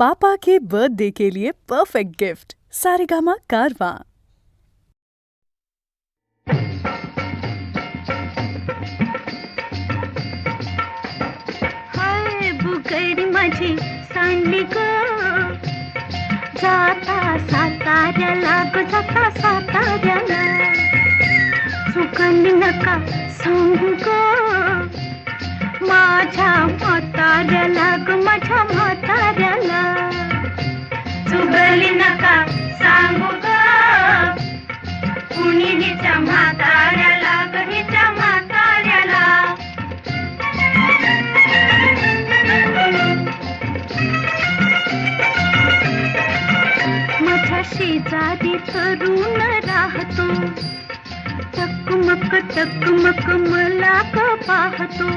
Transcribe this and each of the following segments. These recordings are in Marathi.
पापा के बर्थडे के लिए परफेक्ट गिफ्ट सारेगामा कारवां। हाय बुगडी माझी सांडली ग, जाता साताऱ्याला ग, जाता साताऱ्याला. चुकली नका सांगू ग माझ्या म्हाताऱ्याला ग, माझ्या म्हाताऱ्याला. चुकली नका सांगू ग कुणी हिच्या म्हाताऱ्याला ग, हिच्या म्हाताऱ्याला. माझ्या शेजारी तरुण राहतो, टकमक टकमक मला ग पाहतो.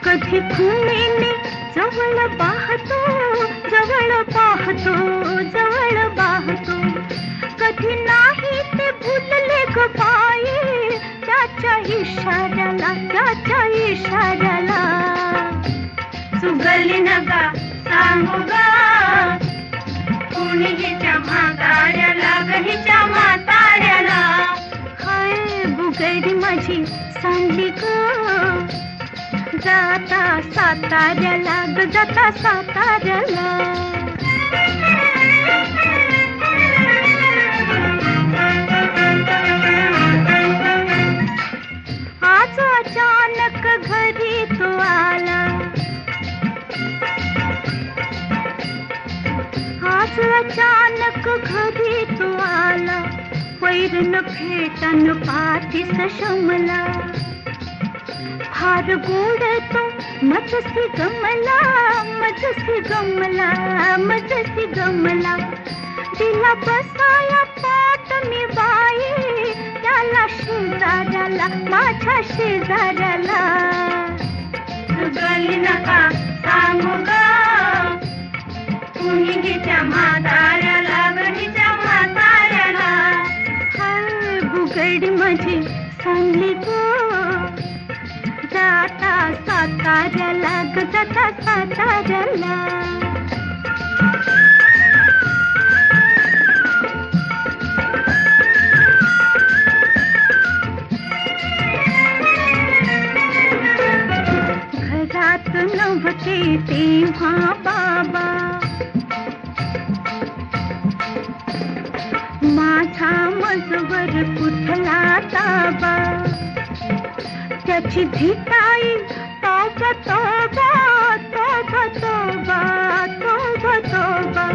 कधी खुणेने जवळ पाहतो, जवळ पाहतो, जवळ पाहतो. कधी नाही ते भुलले ग बाई, त्याच्या इशाऱ्याला, त्याच्या इशाऱ्याला. चुकली नका सांगू ग कुणी हिच्या म्हाताऱ्याला ग, हिच्या म्हाताऱ्याला. हाय बुगडी माझी सांडली ग, जाता साताऱ्याला ग, जाता साताऱ्याला. आज अचानक घरी तो आला, आज अचानक घरी तो आला. वैरण फेटन पाठीस शमला, फार गोड तो मजसी गमला, मजसी गमला, मजसी गमला. दिला बसाया पाट मी बाई, त्याला शेजाऱ्याला, माझ्या शेजाऱ्याला. चुकली नका सांगू ग कुणी हिच्या म्हाताऱ्याला ग, हिच्या म्हाताऱ्याला. हाय बुगडी माझी सांडली ग, जाता साताऱ्याला ग, जाता साताऱ्याला. घरात नव्हते तेव्हा बाबा, माझा मजवर कुठला ताबा. त्याची धिटाई तोबा तोबा, तोबा तोबा, तोबा तोबा.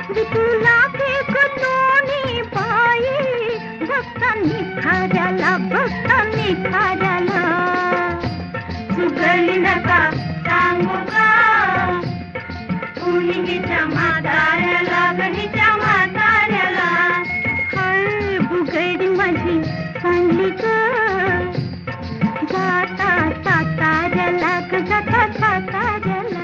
विकू लागे ग दोन्ही बाई, भक्तांनी खाऱ्याला, भक्तांनी खाऱ्याला. चुकली नका सांगू ग कुणी हिच्या म्हाताऱ्याला ग, हिच्या म्हाताऱ्याला. हाय बुगडी माझी सांडली ग, जाता साताऱ्याला ग, जाता साताऱ्याला.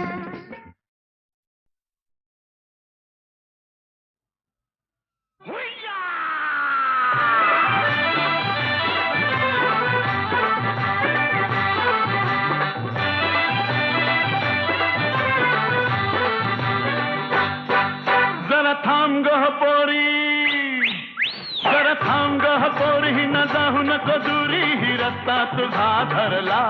जरा थांब गं पोरी, जरा थांब गं पोरी, न जाऊ नको दुरी, ही रस्ता तुझा धरला.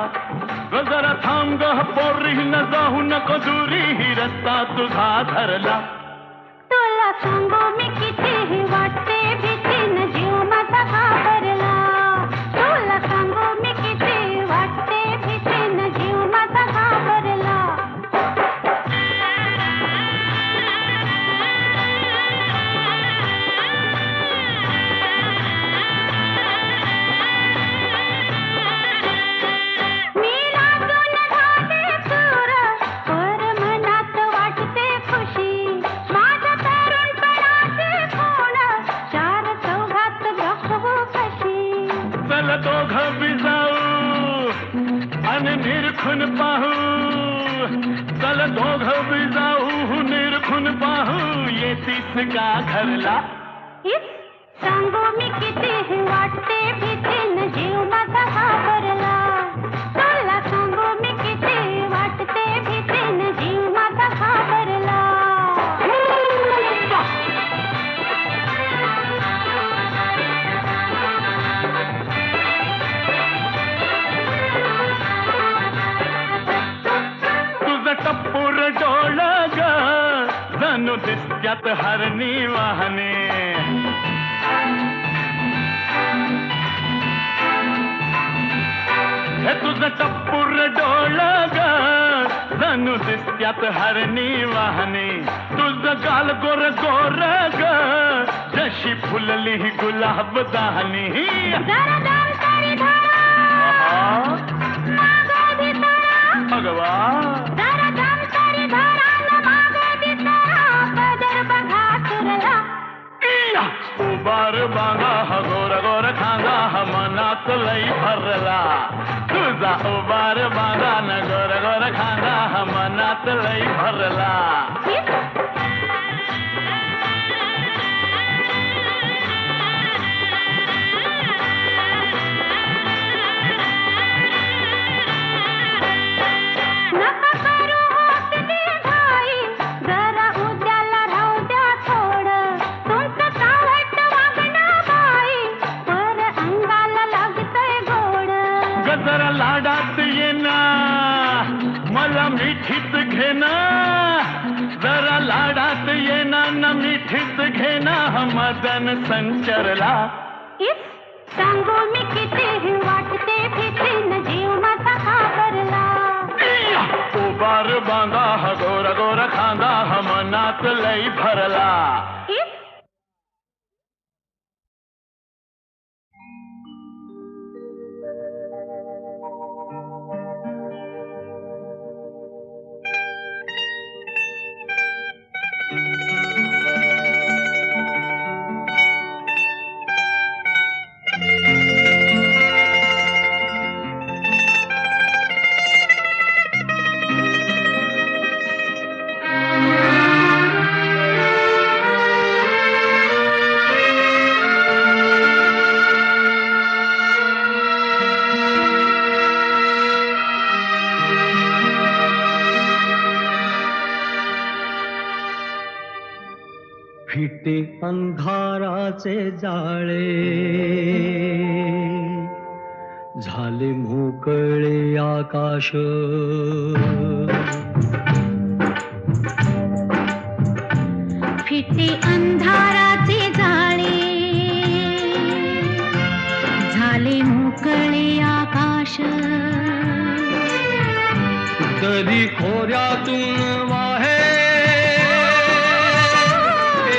जरा थांब गं पोरी, न जाऊ नको दुरी, ही रस्ता तुझा धरला. तुला सांगू मी कितीही वाटते भीती, न जीव माझा घाबरला. तुला सांगू मी किती वाटते भीती, न जीव माझा घाबरला. मी लाजून झाले चूर, पर मनात वाटते खुशी. माझ्या तरुणपणाचे खूण, चार चौघात दाखवू कशी. चल दोघं बी जाऊ आणि निरखून पाहू, चल दोघं बी जाऊ निरखून पाहू, येतीस का घरला. सांगू मी कितीही वाटते भीती, न जीव माझा घाबरला. तुला सांगू मी किती वाटते भीती, न जीव माझा घाबरला. डोळ ग जणू दिसत्यात हरणी वाहने हे तुझं टप्पूर डोळ ग जणू दिसत्यात हरणी वाहने तुझं गाल गोर गोर ग जशी फुलली गुलाब दाहनी जरा दम तरी धरा मागं भितरा भगवा जरा दम तरी धरा न मागं भितरा पदर बघा तुरला उबार बांगा हा गोर गोर खांगा हा मनात लई भरला तुझा उबार बांगा न गोर गोर खांगा हा मनात लई भरला नका करू होत ती घाई जरा उद्याला राहू द्या थोडं तुमचं चावट वागणं बाई पर अंगाला लागतंय गोड गजर लाडात येना मला मिठीत घेना जरा लाडात येना न मिठीत घेना हा मदन संचरला इस सांगू मी किती वाटते भीती न जीव माझा घाबरला उबार बांगा हा गोर गोर खांगा हा मनात लई भरला इस फिटे अंधाराचे जाळे झाले मोकळे आकाश फिटे अंधाराचे जाळे झाले मोकळे आकाश दरी खोऱ्यातून वाहे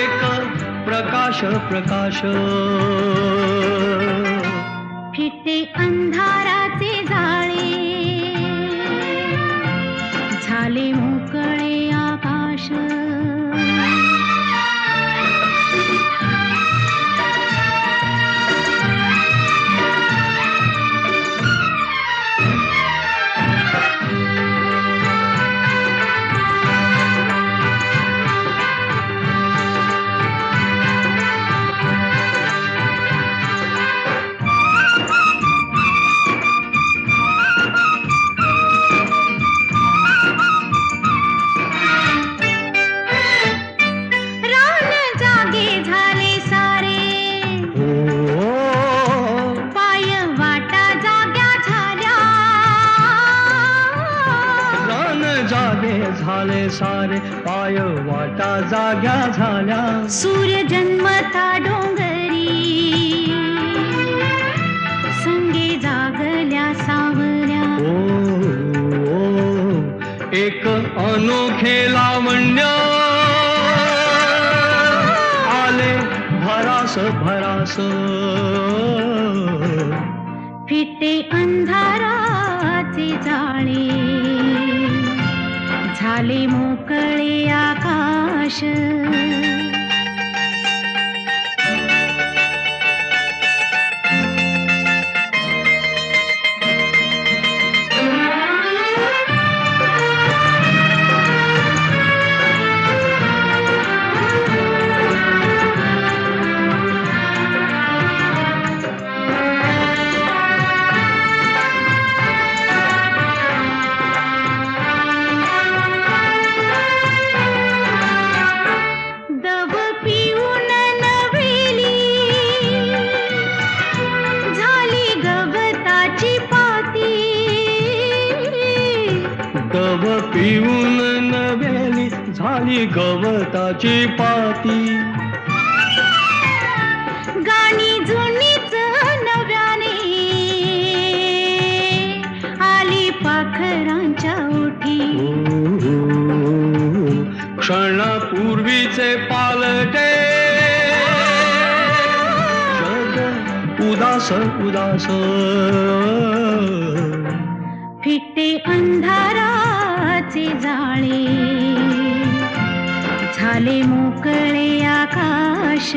एक प्रकाश प्रकाश फिटे अंधाराचे जाळे झाले मोकळे आकाश झाले सारे पाय वाटा जाग्या झाल्या सूर्य जन्मता डोंगरी संगे जागल्या सावल्या एक अनोखे लावण्य आले भरास भरास फिटे अंधाराचे जाळे झाले मोकळे आकाश झाली गवताची पाती. गाणी जुनीच नव्याने आली पाखरांच्या ओठी. क्षणापूर्वीचे पालटे जग उदास उदास. फिटे अंधाराचे जाळे झाले मोकळे आकाश.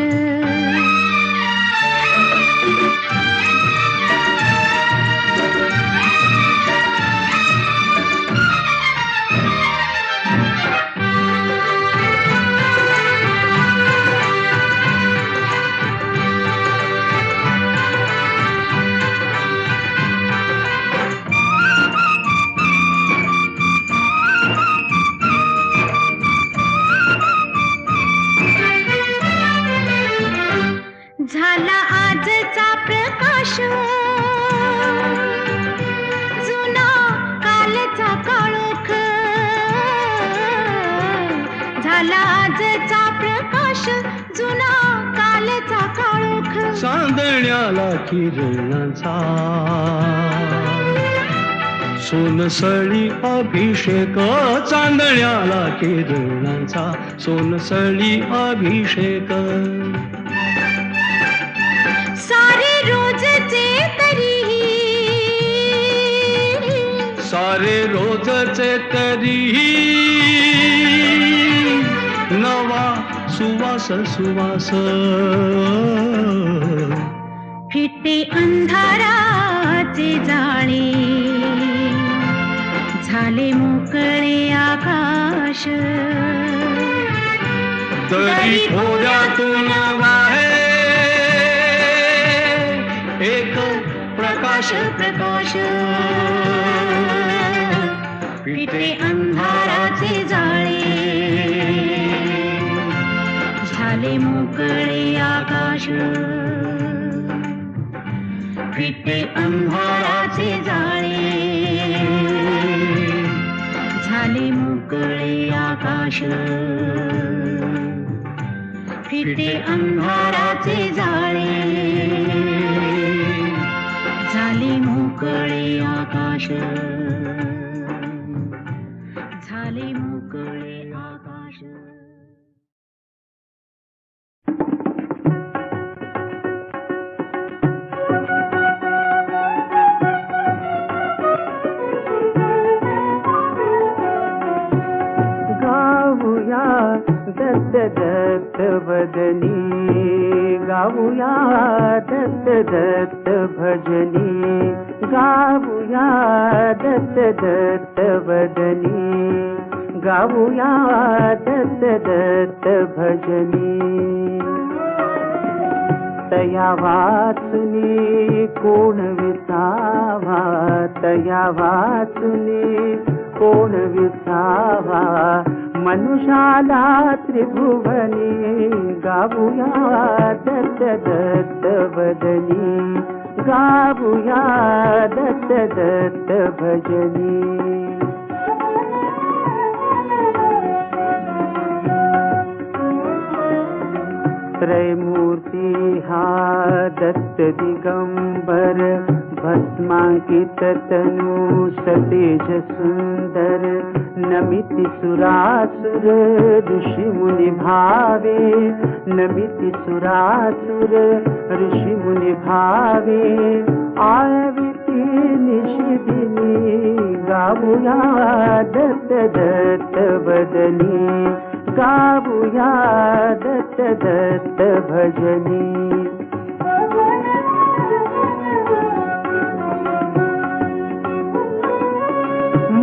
झाला आजचा प्रकाश जुना कालचा काळोख. झाला आजचा प्रकाश जुना कालचा काळोख. चांदण्याला किरणाचा सोनसळी अभिषेक. चांदण्याला किरणाचा सोनसळी अभिषेक. सारे रोजचे तरीही सारे रोजचे तरीही नवा सुवास सुवास. फिटे अंधाराचे जाळे झाले मोकळे आकाश. तरी थोड्यातून वाहे एक प्रकाश प्रकाश. फिटे अंधाराचे जाळे झाले मोकळे आकाश. फिटे अंधाराचे जाळे झाले मोकळे आकाश. फिटे अंधाराचे जाळे झाले मोकळे आकाश. झाले मोकळे आकाश. गाऊया दत्त दत्त बदनी. गाऊया दत्त दत्त भजनी. गाऊया दत्त दत्त बदनी. गाऊया दत्त दत्त भजनी. तया वाचुनी कोण विसावा. तया वाचुनी कोण विसावा. मनुष्याला त्रिभुवनी. गाऊया दत्त दत्त बदनी. गाऊया दत्त दत्त भजनी. त्रैमूर्ती हा दत्त दिगंबर. भस्मांकित तनु सतेज सुंदर. नमिति सुरासुर ऋषि मुनि भावे. नमिति सुरासुर ऋषि मुनि भावे. आविति निशिदिनी. गाऊया दत्त दत्त बदनी. गाऊया दत्त दत्त भजनी.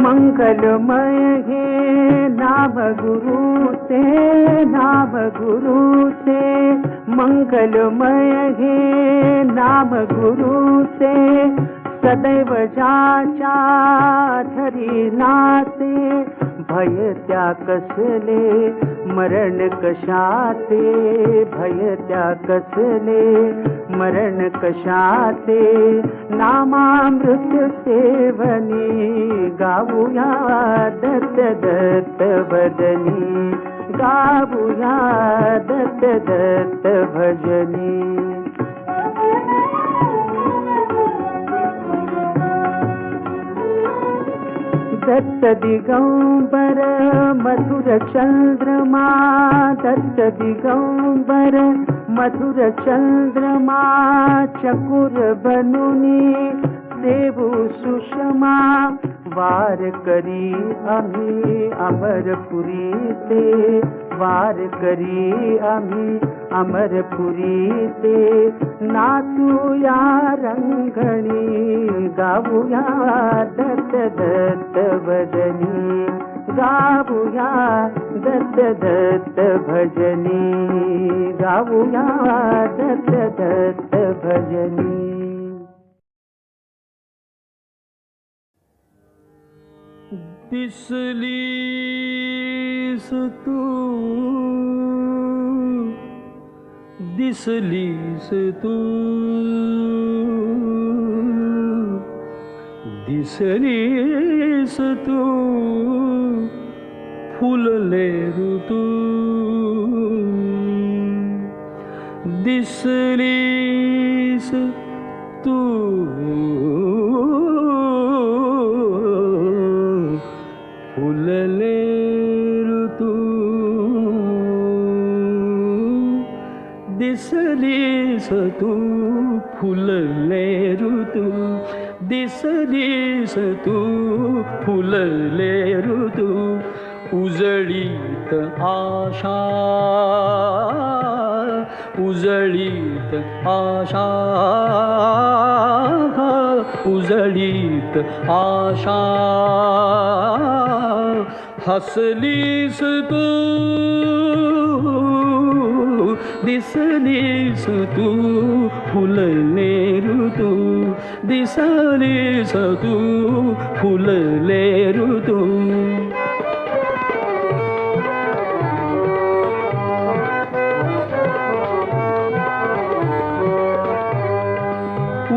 मंगलमय हे नाम गुरु से. नाम गुरु से मंगलमय हे नाम गुरु से. सदैव जाच्या धरी नाते. भय त्या कसले मरण कशाते. भय त्या कसले मरण कशाते. नामामृत सेवनी. गाऊया दत्त दत्त बदनी. गाऊया दत्त दत्त भजनी. दत्त दिगंबर मधुर चंद्रमा, दत्त दिगंबर मधुर चंद्रमा, चकुर बनुनी देवू सुषमा. वार करी आम्ही अमरपुरीचे, वार करी आम्ही अमरपुरीचे. नाचूया रंगणी, गाऊया दत्त दत्त भजनी. गाऊया दत्त दत्त भजनी, गाऊया दत्त दत्त भजनी. दिसलीस तू, दिसलीस तू, दिसलीस तू, फुलले ऋतू. दिसलीस तू, फुलले ऋतू. दिसलीस तू, फुलले ऋतू. दिसलीस तू, फुलले ऋतू. उजळीत आशा, उजळीत आशा, उजळीत आशा. हसलीस तू, दिसलीस तू, फुलले ऋतू. दिसलीस तू, फुलले ऋतू.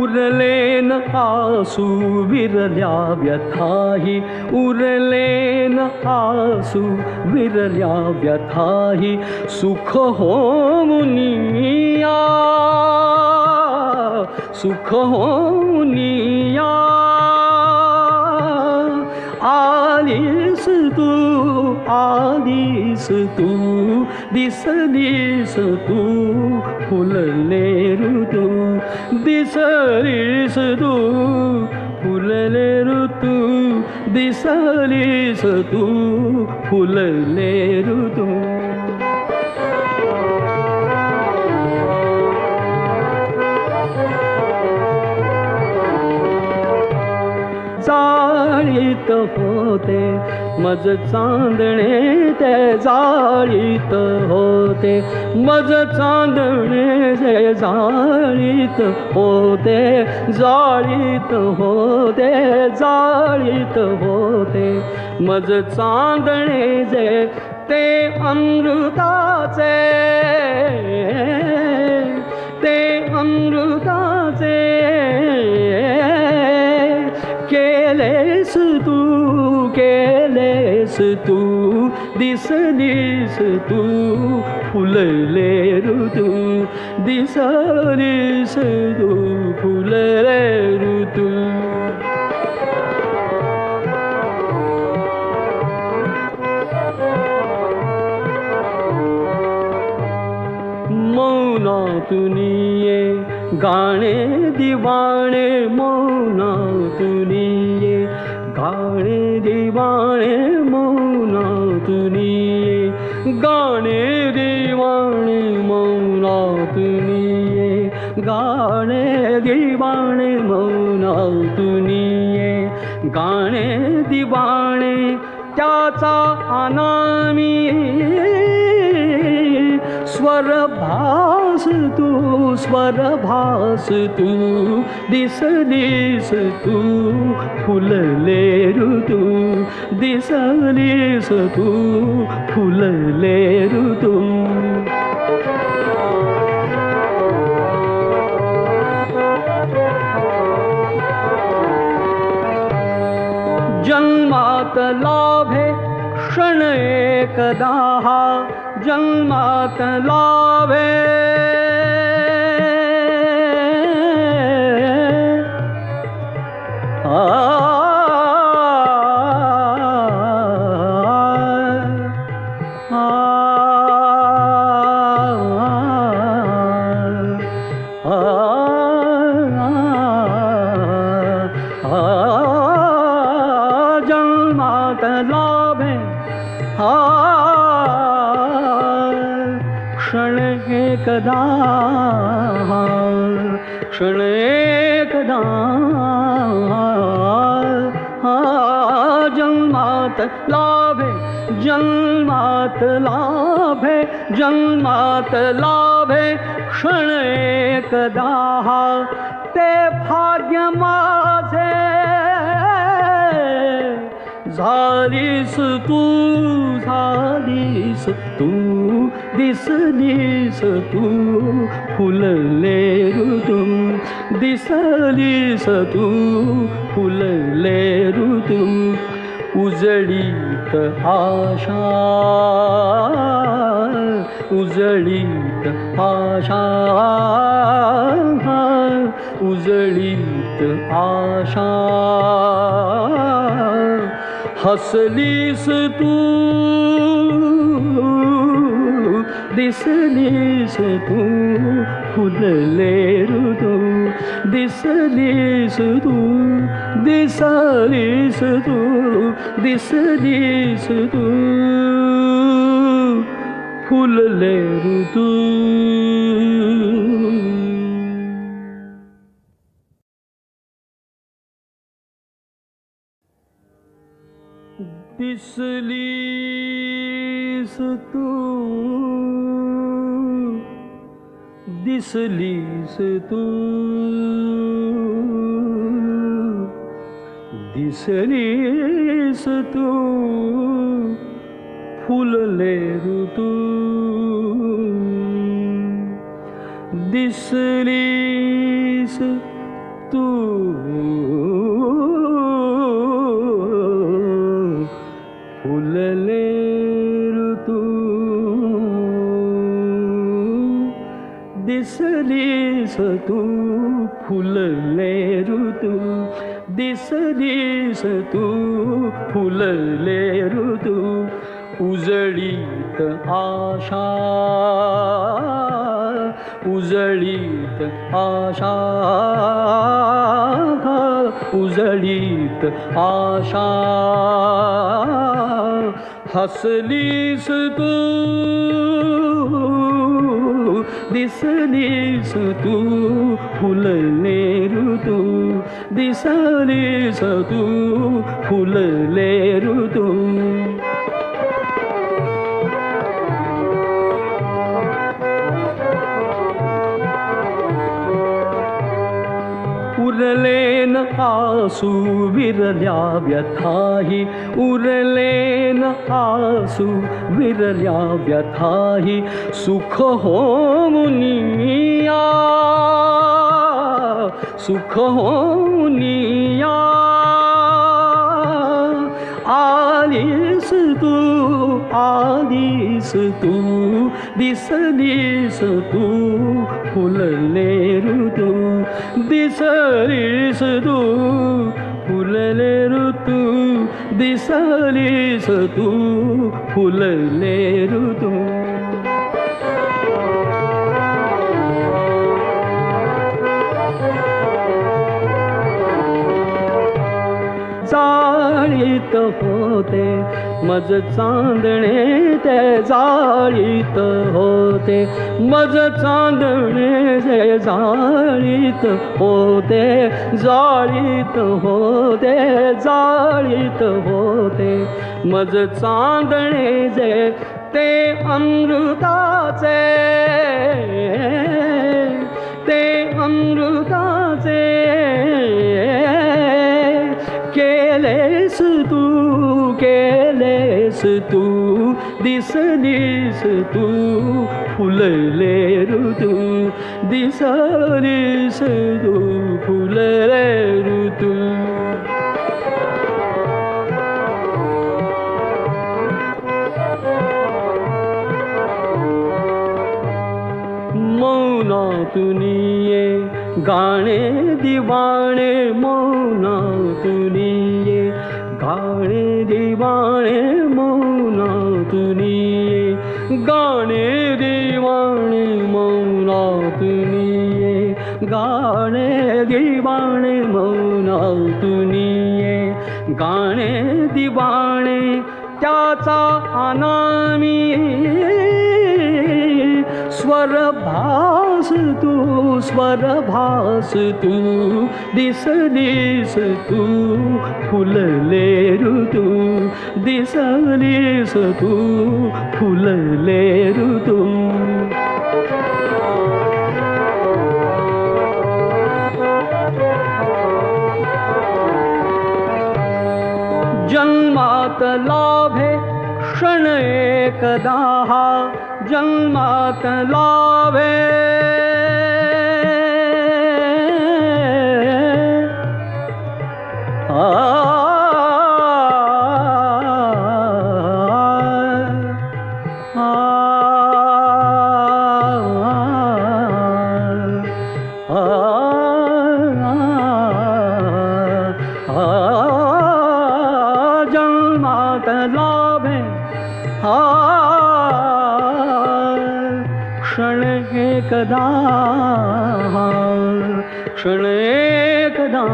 उरलेन आसू विरल्या व्यथाही, उरलेन आसू विरल्या व्यथाही. सुख होऊनिया, सुख होऊनिया. आलीस तू, आलीस तू, दिसलीस तू, फुलले ऋतू. दिसलीस तू, फुलले ऋतू. दिसलीस तू, फुलले ऋतू. जाळीत होते मज चांदणे, ते जाळीत होते मज चांदणे. जे जाळीत होते, जाळीत होते, जाळीत होते मज चांदणे. जे ते अमृताचे, ते अमृताचे. केलेस तू, केलेस तू, दिसलीस तू, फुलले ऋतू. दिसलीस तू, फुलले ऋतू. मौनातुनिये गाणे दिवाणे, मौनातुनिये गाणे दिवाणे. मौनातुनिये गाणे दिवाणे, मौनातुनिये गाणे दिवाणे. मौनातुनिये गाणे दिवाणे. त्याचा अनामी स्वर भास तू, स्वर भास तू. दिसलीस तू, फुलले ऋतू. दिसलीस तू, फुलले ऋतू. जन्मात लाभे क्षण एकदा हा जन्मात लाभे जन्मात लाभे क्षण एकदा क्षण एकदा जन्मात लाभे जन्मात लाभे जन्मात लाभे क्षण एकदा ते भाग्य माझे झालीस तू दिसलीस तू फुलले ऋतू दिसलीस तू फुलले ऋतू उजळीत आशा उजळीत आशा उजळीत आशा हसलीस तू दिसलीस तू फुलले ऋतू दिसलीस तू दिसलीस तू दिसलीस तू फुलले ऋतू दिसलीस तू दिसलीस तू दिसलीस तू फुलले ऋतू दिसलीस तू फुलले ऋतू दिसलीस तू फुलले ऋतू दिसलीस तू फुलले ऋतू उजळीत आशा उजळीत आशा उजळीत आशा हसलीस तू दिसलीस तू फुलले ऋतू दिसलीस तू फुलले ऋतू उरलेन आसू विरल्या व्यथाही उरलेन आसू विरल्या व्यथाही सुख होमुनिया सुख होमुनिया आलीस तू आलीस तू दिसलीस तू फुलले ऋतू दिसलीस तू फुलले ऋतू दिसलीस तू फुलले ऋतू जाळीत होते मज चांदणे ते जाळीत होते मज चांदणे ते जाळीत होते जाळीत होते जाळीत होते मज चांदणे जे ते अमृताचे ते अमृताचे केलेस तू दिसलीस तू फुलले ऋतू दिसलीस तू फुलले ऋतू मौनातुनिये गाणे दिवाणे मौनातुनिये गाणे दिवाणे मौनातुनिये गाणे दिवाणे मौनातुनिये गाणे दिवाणे मौनातुनिये गाणे दिवाणे त्याचा अनामी स्वरभास तू दिसलीस तू फुलले ऋतू दिसलीस तू फुलले ऋतू जन्मात लाभे क्षण एकदा जन्मात लाभे जन्मात लाभे क्षण एकदा क्षण एकदा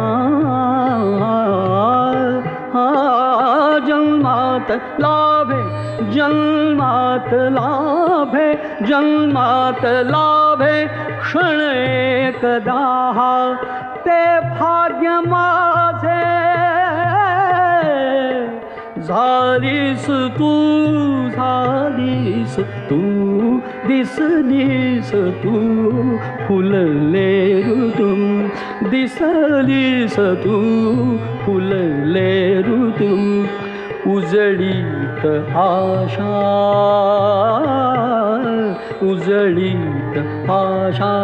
जन्मात लाभे जन्मात लाभे जन्मात लाभे क्षण एकदा ते भाग्य माझे झालीस तू दिसलीस तू फुलले ऋतू दिसलीस तू फुलले ऋतू उजळीत आशा उजळीत आशा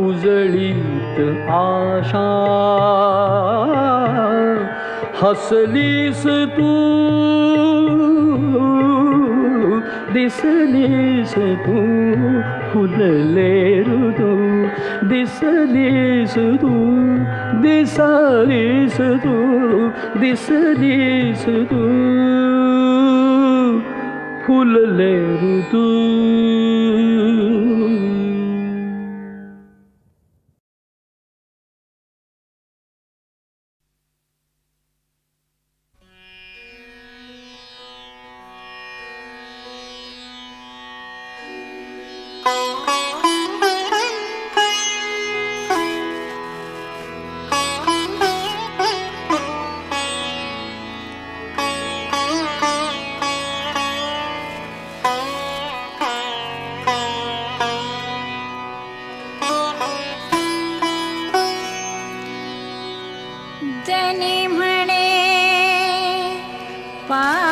उजळीत आशा हसलीस तू दिसलीस तू फुलले ऋतू दिसलीस तू दिसलीस तू दिसलीस तू फुलले ऋतू जनी म्हणे पांडुरंगा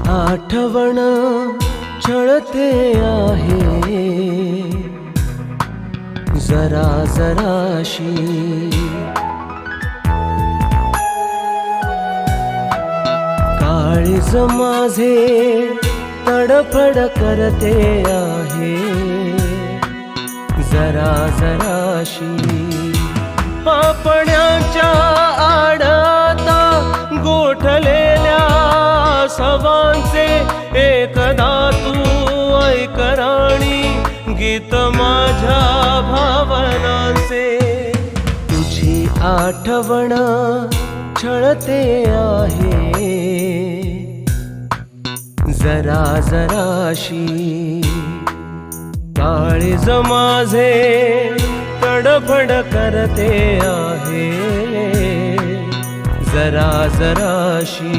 आठवण छळते आहे जरा जराशी. काळीज माझे तडफड करते आहे जरा जराशी. पापण्याच्या आडता गोठलेल्या सवांचे एकदा तू ऐक राणी गीत माझ्या भावनांचे. तुझी आठवण छळते आहे जरा जराशी. काळीज माझे तडफड करते आहे जरा जराशी.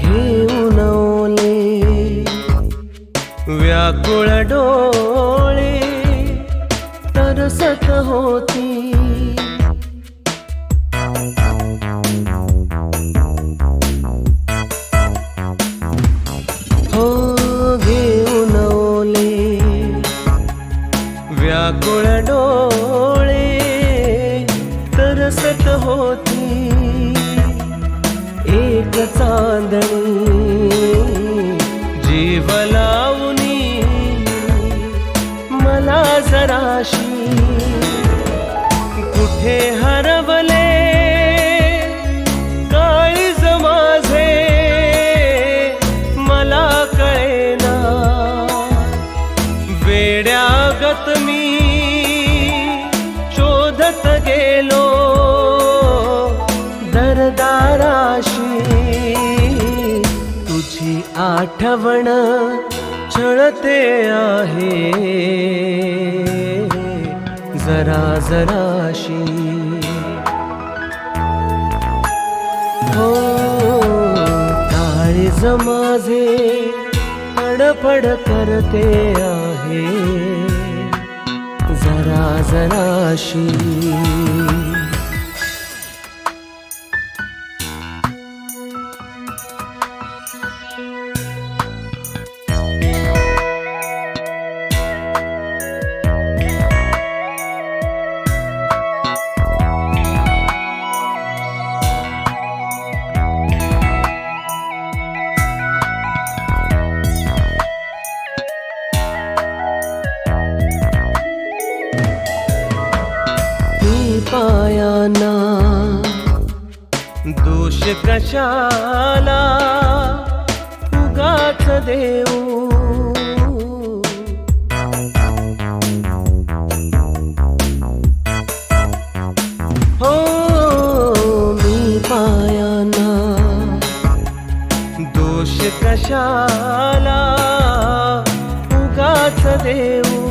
घेऊन ओले व्याकुळ डोळे तरसत होती. हो घेऊन ओले व्याकुळ डोळे तरसत होती. एक चांदणी जीव लावणी मला जराशी. कुठे हरवले काळीज माझे मला कळेना. वेड्यागत मी शोधत गेलो दरदाराशी. तुझी आठवण छळते आहे जरा जराशी. हो काळीज माझे तडफड करते आहे जरा जराशी. पायाना दोष कशाला उगाच देऊ. हो मी पायाना दोष कशाला उगाच देऊ.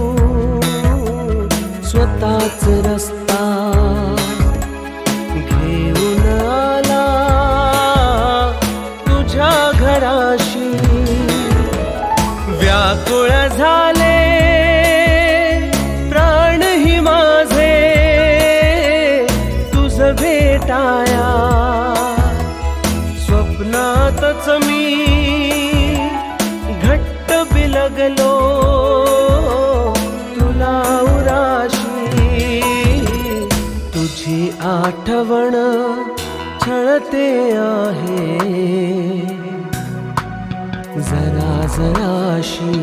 स्वतःच रस्ता घेऊन आला तुझ्या घराशी. व्याकुळ झाले प्राणही माझे तुझ भेटाया. स्वप्नातच मी घट्ट बिलगलो तुला उराशी. तुझी आठवण छळते आहे जरा जराशी.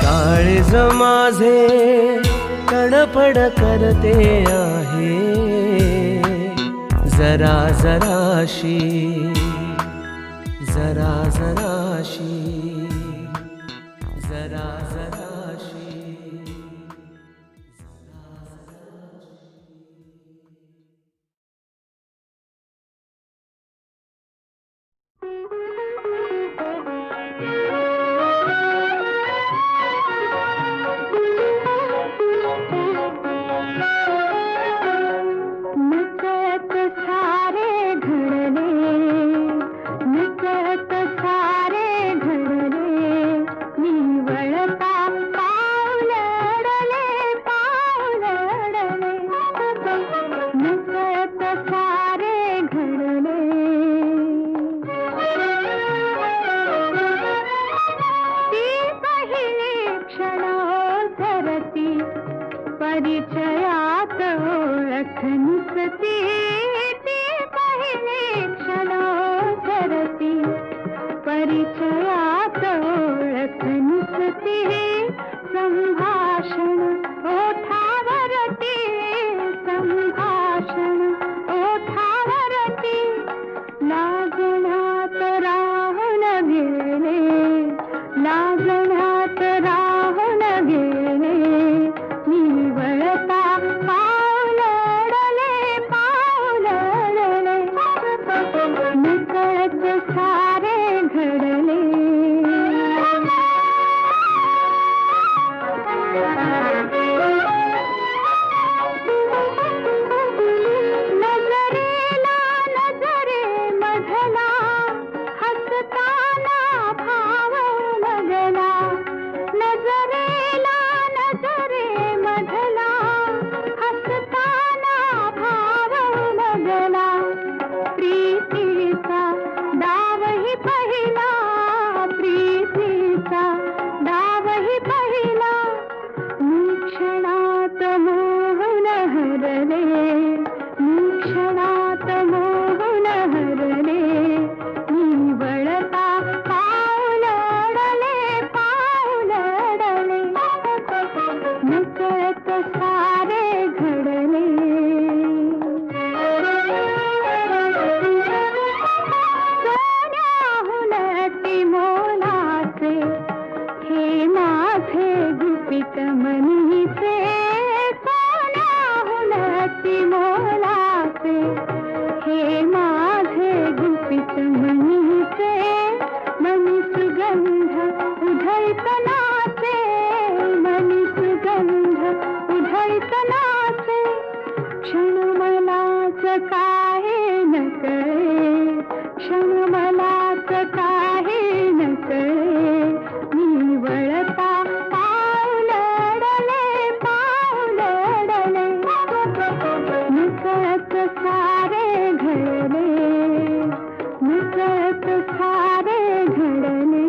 काळीज माझे तडफड करते आहे जरा जराशी. जरा जराशी जरा जराशी. परिचयात ओळख निसती ती पहिले क्षण धरती परिचयात ओळख निसती संभाषण ओठावरती संभाषण ओठावरती लागण्यात राहून गेले लागण्यात राहून गेले मी वळता पावलडले पावलडले नकळत सारे घडले नजरेला नजरे मधला हसताना भाव लगला नजरेला नजरे मधला हसताना भाव लगला प्रीतीचा डावही पहिला प्रीतीचा डावही पहिला क्षणात मोहन हरले क्षणात मोहन हरले मी वळता पावलडले पावलडले नकळत सारे घडले सोन्याहून ती मोलाचे हे माझे गुपित मनीचे सोन्याहून ती मोलाचे हे माझे गुपित मनीचे मनी सुगंध उधळतनाचे मनी सुगंध उधळतनाचे क्षण मलाच काहे न कळे क्षण मलाच काहे न कळे मी वळता पावलडले पावलडले नकळत सारे घडले नकळत सारे घडले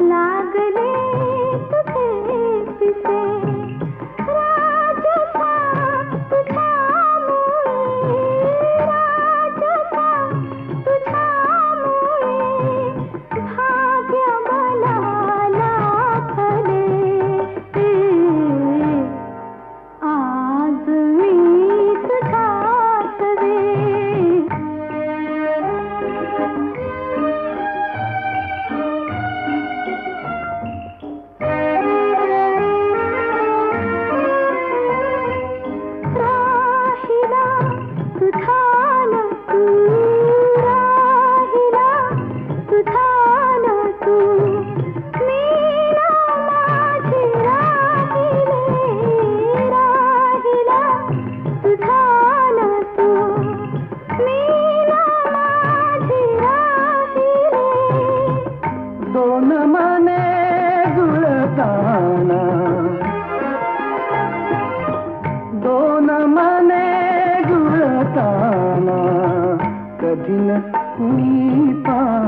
लागले तुझे पिसे आणखीन कुणी पाहू